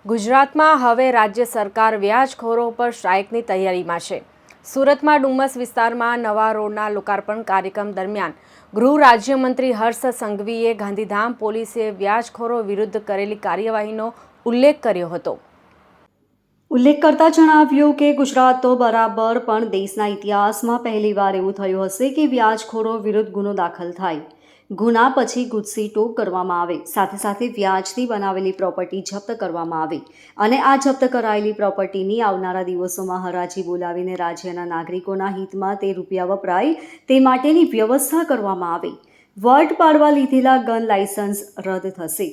ગુજરાતમાં હવે રાજ્ય સરકાર વ્યાજખોરો પર સ્ટ્રાઇકની તૈયારીમાં છે। સુરતમાં ડુમસ વિસ્તારમાં નવા રોડના લોકાર્પણ કાર્યક્રમ દરમિયાન ગૃહ રાજ્યમંત્રી હર્ષ સંઘવીએ ગાંધીધામ પોલીસે વ્યાજખોરો વિરુદ્ધ કરેલી કાર્યવાહીનો ઉલ્લેખ કર્યો હતો। ઉલ્લેખ કરતા જણાવ્યું કે ગુજરાત તો બરાબર પણ દેશના ઇતિહાસમાં પહેલીવાર એવું થયું હશે કે વ્યાજખોરો વિરુદ્ધ ગુનો દાખલ થાય, ગુના પછી ગુજસીટોક કરવામાં આવે, સાથે સાથે વ્યાજથી બનાવેલી પ્રોપર્ટી જપ્ત કરવામાં આવે અને આ જપ્ત કરાયેલી પ્રોપર્ટીની આવનારા દિવસોમાં હરાજી બોલાવીને રાજ્યના નાગરિકોના હિતમાં તે રૂપિયા વપરાય તે માટેની વ્યવસ્થા કરવામાં આવે। વટ પાડવા લીધેલા ગન લાયસન્સ રદ થશે।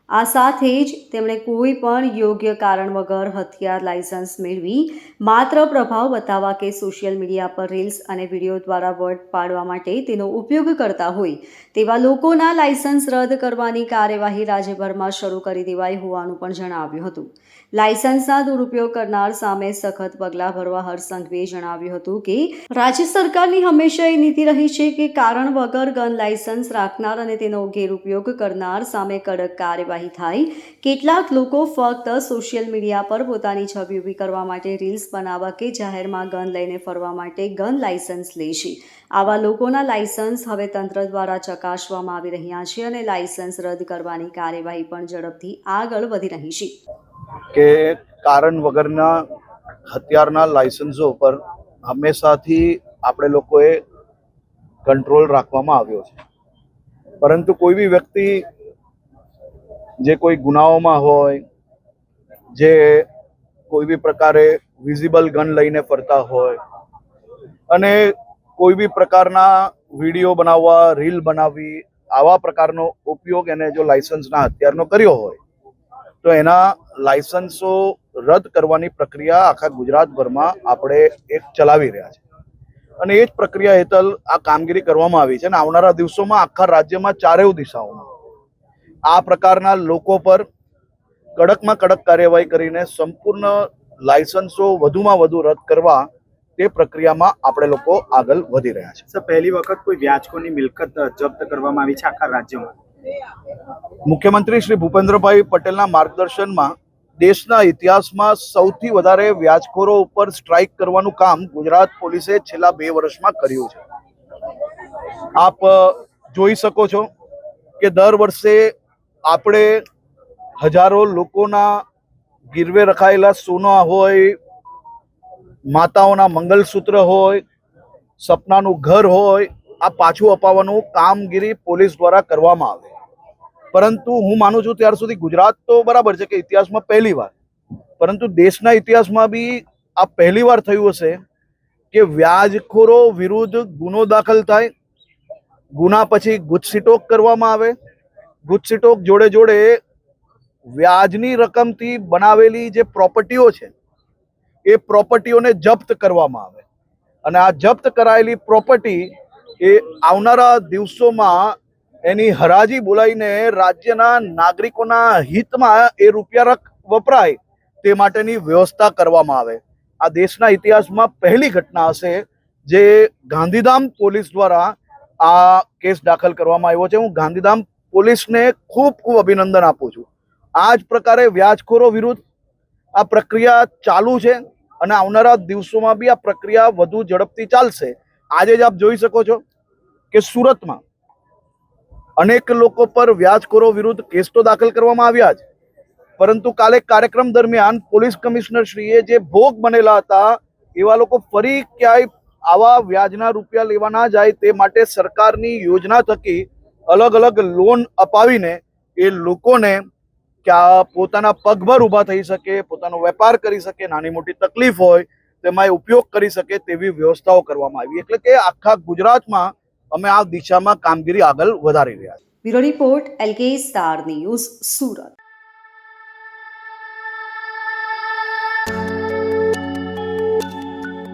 આ સાથે જ તેમણે કોઈ પણ યોગ્ય કારણ વગર હથિયાર લાયસન્સ મેળવી માત્ર પ્રભાવ બતાવવા કે સોશિયલ મીડિયા પર રીલ્સ અને વિડીયો દ્વારા વટ પાડવા માટે તેનો ઉપયોગ કરતા હોય તેવા લોકોના લાયસન્સ રદ કરવાની કાર્યવાહી રાજ્યભરમાં શરૂ કરી દેવાઈ હોવાનું પણ જણાવ્યું હતું। લાયસન્સના દુરુપયોગ કરનાર સામે સખત પગલાં ભરવા હર્ષ સંઘવીએ જણાવ્યું હતું કે રાજ્ય સરકારની હંમેશા એ નીતિ રહી છે કે કારણ વગર ગન લાયસન્સ રાખનાર અને તેનો ગેરઉપયોગ કરનાર સામે કડક કાર્યવાહી થાય। કેટલાક લોકો ફક્ત સોશિયલ મીડિયા પર પોતાની છબી ઊભી કરવા માટે રીલ્સ બનાવવા કે જાહેરમાં ગન લઈને ફરવા માટે ગન લાયસન્સ લે છે। આવા લોકોના લાયસન્સ હવે તંત્ર દ્વારા ચકાસવામાં આવી રહ્યા છે અને લાયસન્સ રદ કરવાની કાર્યવાહી પણ ઝડપથી આગળ વધી રહી છે। કે કારણ વગરના હથિયારના લાયસન્સો પર હંમેશાથી આપણે લોકોએ કંટ્રોલ રાખવામાં આવ્યો છે, પરંતુ કોઈ બી વ્યક્તિ જે કોઈ ગુનાઓમાં હોય, જે કોઈ બી પ્રકારે વિઝિબલ ગન લઈને ફરતા હોય અને કોઈ બી પ્રકારના વિડીયો બનાવવા, રીલ બનાવવી, આવા પ્રકારનો ઉપયોગ એને જો લાયસન્સના હથિયારનો કર્યો હોય તો એના લાયસન્સો રદ કરવાની પ્રક્રિયા આખા ગુજરાતભરમાં આપણે એક ચલાવી રહ્યા છે અને એ જ પ્રક્રિયા હેઠળ આ કામગીરી કરવામાં આવી છે અને આવનારા દિવસોમાં આખા રાજ્યમાં ચારેય દિશાઓમાં આ પ્રકારના લોકો પર કડકમાં કડક કાર્યવાહી કરીને સંપૂર્ણ લાયસન્સો વધુમાં વધુ રદ કરવા તે પ્રક્રિયામાં આપણે લોકો આગળ વધી રહ્યા છે। સર, પહેલી વખત કોઈ વ્યાજખોરની મિલકત જપ્ત કરવામાં આવી છે આખા રાજ્યમાં। મુખ્યમંત્રી શ્રી ભૂપેન્દ્રભાઈ પટેલના માર્ગદર્શનમાં દેશના ઇતિહાસમાં સૌથી વધારે વ્યાજખોરો ઉપર સ્ટ્રાઇક કરવાનું કામ ગુજરાત પોલીસે છેલ્લા 2 વર્ષમાં કર્યું છે। આપ જોઈ શકો છો કે દર વર્ષે આપણે હજારો લોકોના ગીરવે રખાયેલા સોના હોય, માતાઓના મંગલસૂત્ર હોય, સપનાનું ઘર હોય, આ પાછું અપાવવાનું કામગીરી પોલીસ દ્વારા કરવામાં આવે। પરંતુ હું માનું છું ત્યાર સુધી ગુજરાત તો બરાબર છે કે ઇતિહાસમાં પહેલીવાર, પરંતુ દેશના ઇતિહાસમાં બી આ પહેલીવાર થયું હશે કે વ્યાજખોરો વિરુદ્ધ ગુનો દાખલ થાય, ગુના પછી ગુજસીટોક કરવામાં આવે, ગુજસીટોક જોડે જોડે વ્યાજની રકમથી બનાવેલી જે પ્રોપર્ટીઓ છે એ પ્રોપર્ટીઓને જપ્ત કરવામાં આવે અને આ જપ્ત કરાયેલી પ્રોપર્ટી એ આવનારા દિવસોમાં એની હરાજી બોલાવીને રાજ્યના નાગરિકોના હિતમાં એ રૂપિયા વપરાય તે માટેની વ્યવસ્થા કરવામાં આવે। આ દેશના ઇતિહાસમાં પહેલી ઘટના હશે જે ગાંધીધામ પોલીસ દ્વારા આ કેસ દાખલ કરવામાં આવ્યો છે। હું ગાંધીધામ પોલીસને ખૂબ ખૂબ અભિનંદન આપું છું। આ જ પ્રકારે વ્યાજખોરો વિરુદ્ધ આ પ્રક્રિયા ચાલુ છે અને આવનારા દિવસોમાં બી આ પ્રક્રિયા વધુ ઝડપથી ચાલશે। આજે જ આપ જોઈ શકો છો કે સુરતમાં અનેક લોકો પર વ્યાજખોરો વિરુદ્ધ કેસ તો દાખલ કરવામાં આવ્યા જ, પરંતુ કાલે કાર્યક્રમ દરમિયાન પોલીસ કમિશનરશ્રીએ જે ભોગ બનેલા હતા એવા લોકો ફરી ક્યાંય આવા વ્યાજના રૂપિયા લેવા ના જાય તે માટે સરકારની યોજના થકી અલગ અલગ લોન અપાવીને એ લોકોને ક્યાં પોતાના પગભર ઊભા થઈ શકે, પોતાનો વેપાર કરી શકે, નાની મોટી તકલીફ હોય તેમાં એ ઉપયોગ કરી શકે તેવી વ્યવસ્થાઓ કરવામાં આવી। એટલે કે આખા ગુજરાતમાં અમે આ દિશામાં કામગીરી આગળ વધારી રહ્યા છીએ। Bureau report LK star news, Surat.